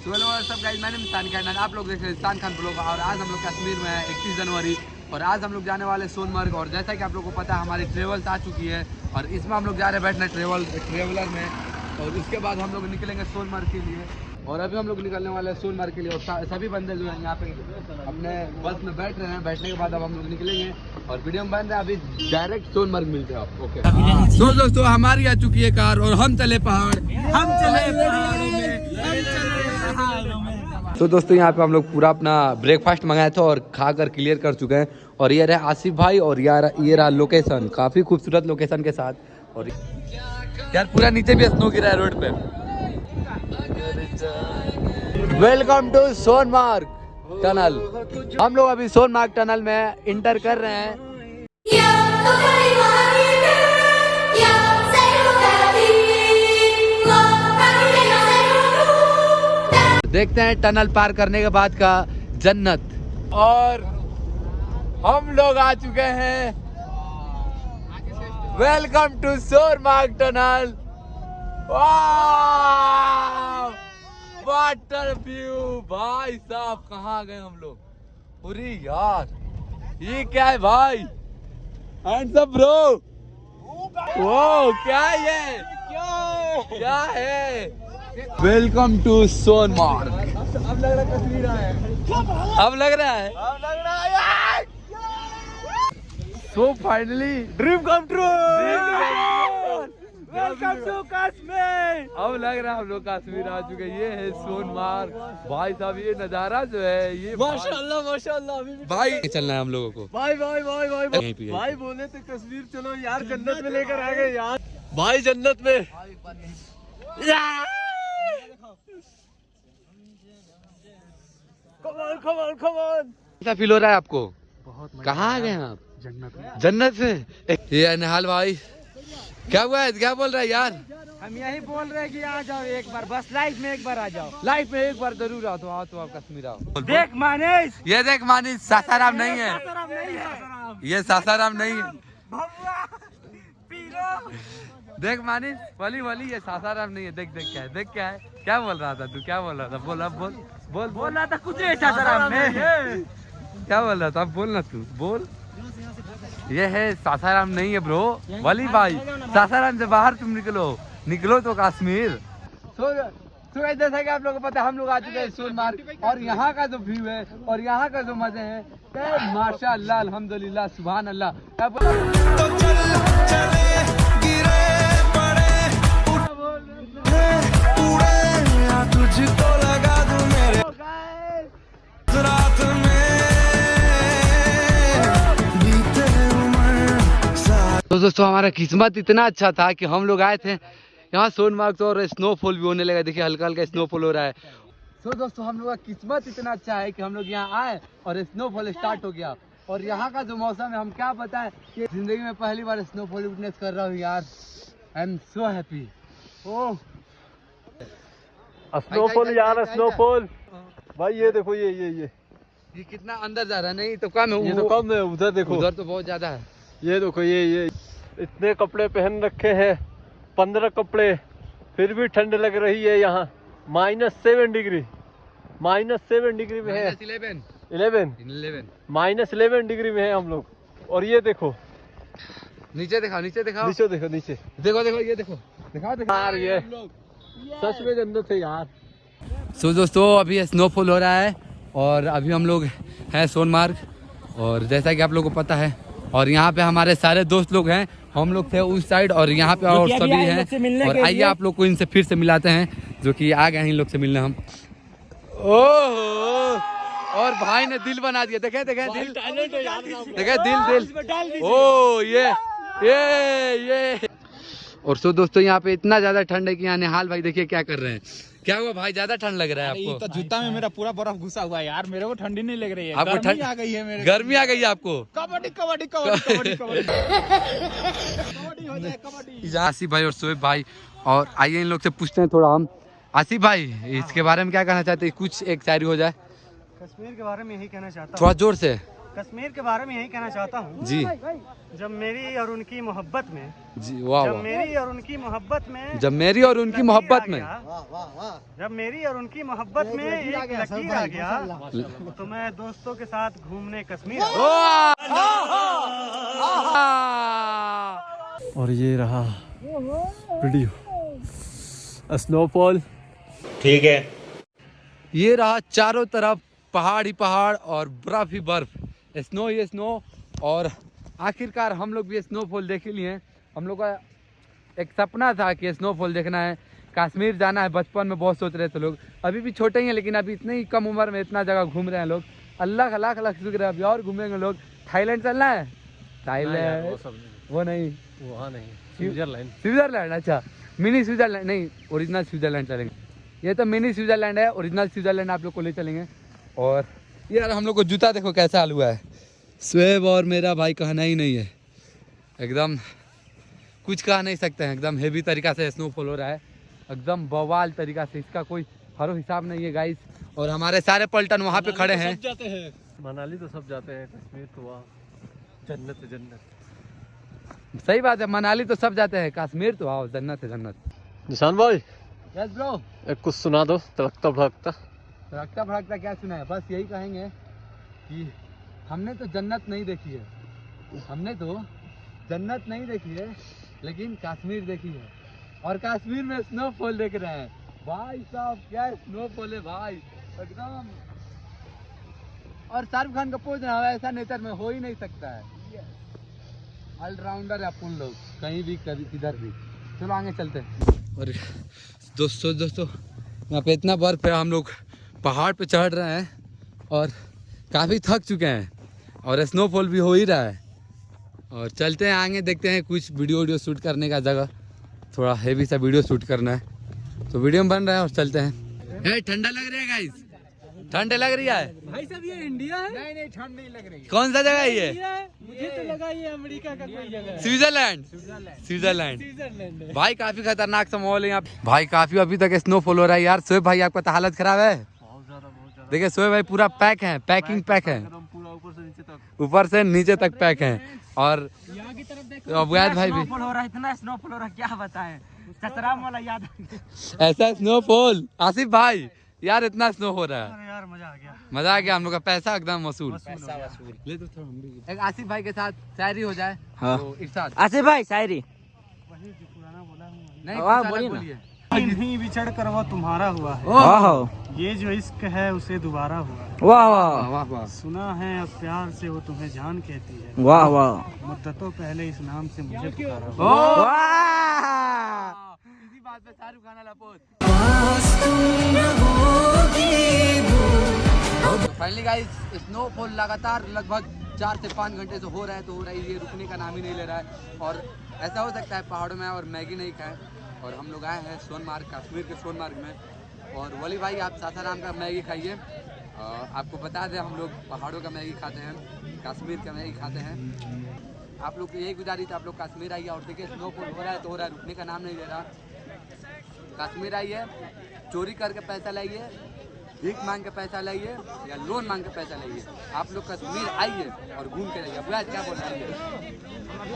Hello सब guys, मैं इंसान खान, आप लोग देख रहे हैं इंसान खान ब्लॉग। और आज हम लोग कश्मीर में हैं 31 जनवरी और आज हम लोग जाने वाले सोनमर्ग। और जैसा कि आप लोग को पता है हमारी ट्रेवल्स आ चुकी है और इसमें हम लोग जा रहे हैं बैठने ट्रेवलर में। और उसके बाद हम लोग निकलेंगे सोनमर्ग के लिए। और अभी हम लोग निकलने वाले हैं सोनमर्ग के लिए और सभी बंदे जो हैं यहाँ पे अपने बस में बैठ रहे हैं। बैठने के बाद अब हम लोग निकलेंगे और वीडियो में बन रहे हैं। अभी डायरेक्ट सोनमर्ग मिलते हैं आप। ओके तो दोस्तों हमारी आ चुकी है कार और हम चले पहाड़, हम चले पहाड़ों में। तो दोस्तों यहाँ पे हम लोग पूरा अपना ब्रेकफास्ट मंगाया था और खाकर क्लियर कर चुके हैं। और ये रहा आसिफ भाई और ये रहा लोकेशन, काफी खूबसूरत लोकेशन के साथ। और यार पूरा नीचे भी स्नो गिरा है रोड पे। Welcome to Sonmarg tunnel. हम लोग अभी सोनमार्ग टनल में इंटर कर रहे हैं। देखते हैं टनल पार करने के बाद का जन्नत। और हम लोग आ चुके हैं। Welcome to Sonmarg tunnel. Water view भाई साहब, कहाँ गए हम लोग? पूरी यार ये क्या है भाई? Hands up bro. वो क्या है? क्या है? Welcome to Sonmarg. अब लग रहा है कश्मीर आए हैं। अब लग रहा है so finally dream come true. Welcome to Kashmir. अब लग रहा है हम लोग कश्मीर आ चुके हैं। ये है सोनमार्ग भाई साहब। ये नजारा जो है ये माशाल्लाह माशाल्लाह। भाई चलना है हम लोगों को। भाई भाई भाई भाई भाई भाई बोले तो कश्मीर चलो यार, जन्नत में लेकर आ गए यार भाई, जन्नत में। Come on, come on, come on। कैसा फील हो रहा है आपको? बहुत। कहाँ आ गए हैं आप? जन्नत में। ये निहाल भाई क्या हुआ है? क्या बोल रहा है यार? हम यही बोल रहे हैं कि आ जाओ एक बार, बस लाइफ में एक बार आ जाओ। लाइफ में एक बार जरूर आओ। तो आओ तो आप कश्मीर आओ। देख मानिस, ये देख मानिस, सासाराम नहीं है ये, सासाराम नहीं है। देख मानिस, वली वली, ये सासाराम नहीं है। देख देख क्या है, देख क्या है। क्या बोल रहा था तू? क्या बोल रहा था? बोल अब बोल बोल। बोल रहा था कुछ सासाराम में। क्या बोल रहा था? अब बोलना तू, बोल। ये है सासाराम नहीं है ब्रो, वली भाई। सासाराम से बाहर तुम निकलो तो कश्मीर। तो जैसा कि आप लोगों को पता है हम लोग आ चुके हैं सोनमार्ग। और यहाँ का जो व्यू है और यहाँ का जो मजे है माशाअल्लाह अल्हम्दुलिल्लाह सुभान अल्लाह। तो दोस्तों हमारा किस्मत इतना अच्छा था कि हम लोग आए थे यहाँ सोनमार्ग तो, और स्नोफॉल भी होने लगा। देखिए हल्का हल्का स्नोफॉल हो रहा है। तो दोस्तों हम लोग का किस्मत इतना अच्छा है कि हम लोग यहाँ आए और स्नोफॉल स्टार्ट हो गया। और यहाँ का जो मौसम है हम क्या बताएं कि जिंदगी में पहली बार स्नोफॉल विटनेस कर रहा हूँ यार। I am so happy. Oh snowfall यार, स्नोफॉल भाई। ये देखो ये कितना अंदर जा रहा है। नहीं तो कम है, ये तो कम है। उधर देखो, उधर तो बहुत ज्यादा है। ये देखो ये इतने कपड़े पहन रखे हैं, 15 कपड़े, फिर भी ठंड लग रही है यहाँ। -7 डिग्री में है। 11 -11 डिग्री में है हम लोग। और ये देखो नीचे दिखाओ, नीचे दिखाओ, नीचे देखो, नीचे देखो देखो, ये देखो, दिखाओ दिखाओ यार। ये सच में जन्नत है यार। सो दोस्तों अभी स्नोफॉल हो रहा है और अभी हम लोग हैं सोनमार्ग। और जैसा कि आप लोगों को पता है और यहाँ पे हमारे सारे दोस्त लोग हैं। हम लोग थे उस साइड और यहाँ पे और सभी हैं। और आइए आप लोग को इनसे फिर से मिलाते हैं जो कि आ गए हैं इन लोग से मिलने हम। ओह, और भाई ने दिल बना दिया। देखे दिल, देखे दिल। ओ ये। और सो दोस्तों यहाँ पे इतना ज्यादा ठंड है कि यहाँ निहाल भाई देखिए क्या कर रहे हैं। क्या हुआ भाई, ज्यादा ठंड लग रहा है आपको? तो जूता में मेरा पूरा बर्फ घुसा हुआ है यार, मेरे को ठंडी नहीं लग रही है। आपको ठंड आ गई है? मेरे गर्मी आ गई है आपको? कबड्डी। आसिफ भाई और शोएब भाई। और आइए इन लोग से पूछते हैं थोड़ा हम। आसिफ भाई इसके बारे में क्या कहना चाहते हैं? कुछ एक शायरी हो जाए कश्मीर के बारे में यही कहना चाहता हूँ। थोड़ा जोर से। कश्मीर के बारे में यही कहना चाहता हूँ जी जब मेरी और उनकी मोहब्बत में जी वाह जब वाह मेरी और उनकी मोहब्बत में जब मेरी और उनकी मोहब्बत में जब मेरी और उनकी मोहब्बत में एक लकीर आ गया तो मैं दोस्तों के साथ घूमने कश्मीर और ये रहा वीडियो स्नोफॉल। ठीक है। ये रहा चारों तरफ पहाड़ ही पहाड़ और बर्फ ही बर्फ, स्नो ही स्नो। और आखिरकार हम लोग भी स्नोफॉल देख ही लिए। हम लोग का एक सपना था कि स्नोफॉल देखना है, कश्मीर जाना है। बचपन में बहुत सोच रहे थे लोग, अभी भी छोटे ही हैं लेकिन अभी इतनी ही कम उम्र में इतना जगह घूम रहे हैं लोग। अल्लाह का लाख लाख शुक्र है, अभी और घूमेंगे लोग। थाईलैंड चलना है, थाईलैंड वो नहीं, वहाँ नहीं, स्विट्जरलैंड। स्विट्जरलैंड, अच्छा मिनी स्विट्जरलैंड नहीं, ओरिजिनल स्विट्जरलैंड चलेंगे। ये तो मिनी स्विट्जरलैंड है, ओरिजिनल स्विट्जरलैंड आप लोग को ले चलेंगे। और यार हम लोग को जूता देखो कैसा हाल हुआ है। स्वेब और मेरा भाई कहना ही नहीं है, एकदम कुछ कह नहीं सकते हैं। एकदम हेवी तरीका से स्नोफॉल हो रहा है, एकदम बवाल तरीका से, इसका कोई हरो हिसाब नहीं है गाइस। और हमारे सारे पलटन वहाँ पे खड़े हैं। जाते हैं मनाली तो सब जाते हैं, कश्मीर तो वहाँ जन्नत है जन्नत। सही बात है, मनाली तो सब जाते हैं, कश्मीर तो आओ जन्नत है जन्नत। निशान भाई यस ब्रो, एक कुछ सुना दो तड़कता भड़कता। भड़कता भड़कता क्या सुना है, बस यही कहेंगे कि हमने तो जन्नत नहीं देखी है, हमने तो जन्नत नहीं देखी है लेकिन कश्मीर देखी है। और कश्मीर में स्नोफॉल देख रहे हैं भाई साहब, क्या स्नोफॉल है भाई एकदम। और शाहरुख खान का पोज ना ऐसा नेचर में हो ही नहीं सकता है। ऑलराउंडर है अपन लोग, कहीं भी कभी किधर भी। चलो आगे चलते हैं। और दोस्तों यहाँ पे इतना बर्फ है, हम लोग पहाड़ पे चढ़ रहे हैं और काफ़ी थक चुके हैं और स्नोफॉल भी हो ही रहा है। और चलते हैं आगे, देखते हैं कुछ वीडियो शूट करने का जगह, थोड़ा हेवी सा वीडियो शूट करना है तो वीडियो में बन रहा है। और चलते हैं। ठंडा लग रहा है गाइस, ठंड लग रही है भाई साहब ये इंडिया है? नहीं ठंड नहीं लग रही है। कौन सा जगह है ये? मुझे तो लगा ये अमेरिका का कोई जगह है। स्विट्जरलैंड, स्विट्जरलैंड भाई काफी खतरनाक सा माहौल है यहाँ पे भाई। काफी अभी तक स्नोफॉल हो रहा है यार। शोएब भाई आपका तो हालत खराब है, बहुत ज्यादा। देखिए शोएब भाई पूरा पैक है, पैकिंग पैक है, पूरा ऊपर से नीचे तक पैक है। और यहाँ की तरफ देखो, अवैध भाई भी स्नोफॉल हो रहा है, इतना स्नोफॉल हो रहा है क्या बताएं। चतराम वाला याद ऐसा स्नोफॉल। आसिफ भाई यार इतना स्नो हो रहा है, यार मजा आ गया, मजा आ गया। हम लोग का पैसा एकदम वसूल। वसूल। ले तो थोड़ा हम भी एक आसिफ भाई के साथ शायरी हो जाए। हाँ। तो इरशाद आसिफ भाई शायरी वही जो पुराना बोला हूँ। नहीं वाह, कुछ अलग बोलिए ना। बोलिए। नहीं बिछड़ कर वो तुम्हारा हुआ है, वाह ये जो इश्क है उसे दोबारा हुआ है। वाह वाह वाह वाह सुना है अब प्यार से वो तुम्हें जान कहती है, वाह वाह मुद्दतों पहले इस नाम से मुझे पुकारा। वाह। इसी बात पे शाहरुख खान लपोत। फाइनली गाइस स्नोफॉल लगातार लगभग 4 से 5 घंटे से हो रहा है तो हो रहा है, ये रुकने का नाम ही नहीं ले रहा है। और ऐसा हो सकता है पहाड़ों में और मैगी नहीं खाएं। और हम लोग आए हैं सोनमार्ग, कश्मीर के सोनमार्ग में। और वली भाई आप सासाराम का मैगी खाइए। आपको बता दें हम लोग पहाड़ों का मैगी खाते हैं, कश्मीर का मैगी खाते हैं। आप लोग को यही गुजारिश है, आप लोग कश्मीर आइए और देखिए स्नोफॉल हो रहा है तो हो रहा है, रुकने का नाम नहीं ले रहा। कश्मीर आइए, चोरी करके पैसा लाइए, भीख मांग के पैसा लाइए या लोन मांग के पैसा लाइए। आप लोग कश्मीर आइए और घूम के जाइए। अब क्या बोल रहे हैं?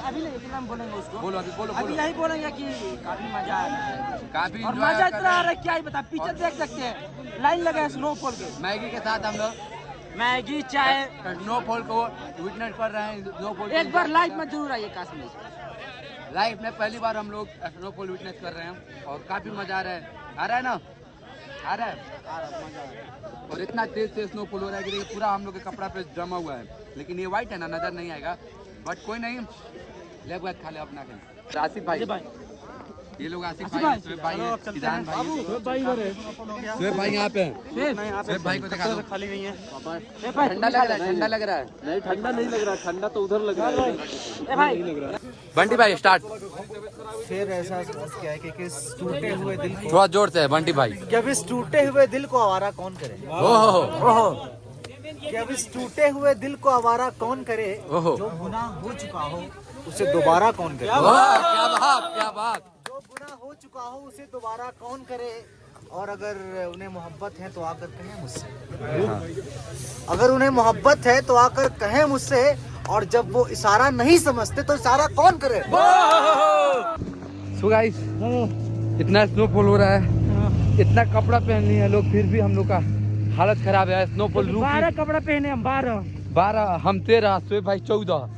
अभी लेकिन हम बोलेंगे उसको, बोलो अभी, बोलो अभी बोलो। यही बोलेंगे कि काफी मजा आ रहा है काफी और enjoy मजा कर इतना आ रहे रहा है क्या ही बता। पीछे देख सकते हैं लाइन लगा है स्नोफॉल के, हैं। मैगी के साथ हम लोग मैगी चाय। स्नोफॉल को विटनेस कर रहे हैं। स्नोफॉल एक बार लाइफ में जरूर आइए कश्मीर। लाइफ में पहली बार हम लोग स्नोफॉल विटनेस कर रहे हैं और काफी मजा आ रहा है। आ रहा है ना, आ रहा है। और इतना तेज से स्नोफॉल हो रहा है कि देखिए पूरा हम लोग के कपड़ा पे जमा हुआ है, लेकिन ये व्हाइट है ना, नजर नहीं आएगा, बट कोई नहीं, ले बात खा ले अपना के। आसिफ भाई, ये लोग आसिफ भाई, शोएब भाई हैं, किसान भाई हैं। शोएब भाई यहाँ पे हैं। शोएब भाई को दिखा दो। खाली नहीं है। ठंडा लग रहा है, ठंडा लग रहा है। नहीं ठंडा नहीं लग रहा, ठंडा तो उधर लग रहा है। बंटी भाई स्टार्ट। फिर ऐसा क्या है कि इस टूटे हुए दिल को, थोड़ा जोर से है बंटी भाई। जब इस टूटे हुए दिल को आवारा कौन करे, ओहो जब इस टूटे हुए दिल को आवारा कौन करे, ओहो, जो गुनाह हो चुका हो उसे दोबारा कौन करे, वाह क्या बात, क्या बात। जो गुनाह हो चुका हो उसे दोबारा कौन करे, और अगर उन्हें मोहब्बत है तो आकर कहें मुझसे, अगर उन्हें मोहब्बत है तो आकर कहें मुझसे, और जब वो इशारा नहीं समझते तो इशारा कौन करे। सो गाइस, इतना स्नोफॉल हो रहा है, इतना कपड़ा पहन लिए हैं लोग, फिर भी हम लोग का हालत खराब है। स्नोफॉल 12 कपड़ा पहने हम, 12, हम 13, शोएब भाई 14,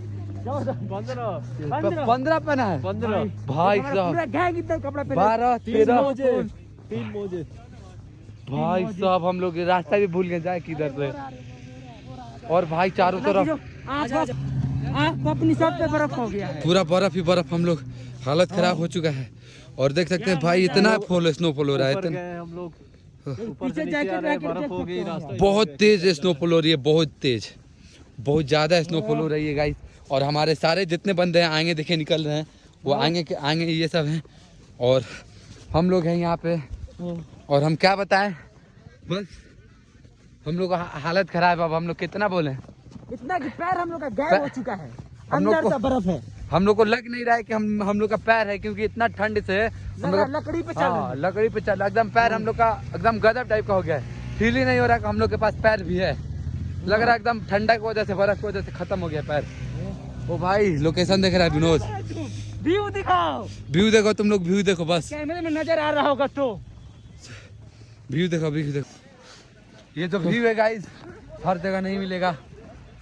15 पहना है। 15 भाई साहब, पूरा गैंग इतना कपड़ा पहने। 12, 13 3 मोजे। भाई साहब, हम लोग रास्ता भी भूल गए जाए किधर से। और भाई चारों तरफ आँख अपनी सब पे बर्फ हो गया है, पूरा बर्फ ही बर्फ, हम लोग हालत खराब हो चुका है। और देख सकते हैं भाई, इतना स्नोफॉल हो रहा है, इतना हम लोग ऊपर पीछे से नीचे जाके आ रहे हैं, देख बर्फ हो गई, सकते हैं। रास्ता बहुत तेज स्नोफॉल हो रही है, बहुत तेज, बहुत ज्यादा स्नोफॉल हो रही है गाइस। और हमारे सारे जितने बंदे हैं आगे देखे निकल रहे हैं, वो आगे ये सब हैं, और हम लोग हैं यहाँ पे। और हम क्या बताएं, बस हम लोग का हालत खराब है। अब हम लोग कितना बोले, इतना कि पैर हम लोग का गैप हो चुका है, हम लोग अंदर को- से बर्फ है, हम लोग को लग नहीं रहा है कि हम लोग का पैर है, क्योंकि इतना ठंड से हम लोग लकड़ी पे चल रहे हैं। लकड़ी पे चल, एकदम पैर हम लोग का एकदम गदब टाइप का हो गया है। फील ही नहीं हो रहा कि हम लोग के पास पैर भी है, लग रहा है एकदम ठंडा की वजह से, बर्फ की वजह से खत्म हो गया पैर। ओ भाई, लोकेशन देख रहा है विनोद, व्यू दिखाओ, व्यू देखो, तुम लोग व्यू देखो, बस कैमरे में नजर आ रहा होगा तो। व्यू देखो, व्यू देखो। ये जो व्यू है गाइस, हर जगह नहीं मिलेगा,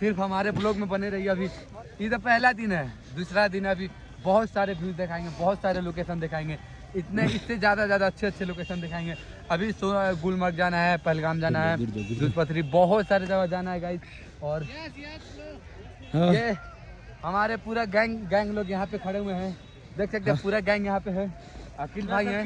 सिर्फ हमारे ब्लॉग में बने रहिए। अभी ये तो पहला दिन है, दूसरा दिन है, अभी बहुत सारे व्यू दिखाएंगे, बहुत सारे लोकेशन दिखाएंगे, इतने इससे ज़्यादा अच्छे लोकेशन दिखाएंगे। अभी गुलमर्ग जाना है, पहलगाम जाना है, दूध पथरी, बहुत सारे जगह जाना है गाइस। और ये हमारे पूरा गैंग लोग यहाँ पे खड़े हुए हैं, देख सकते हैं, पूरा गैंग यहाँ पे है। अखिल भाई है,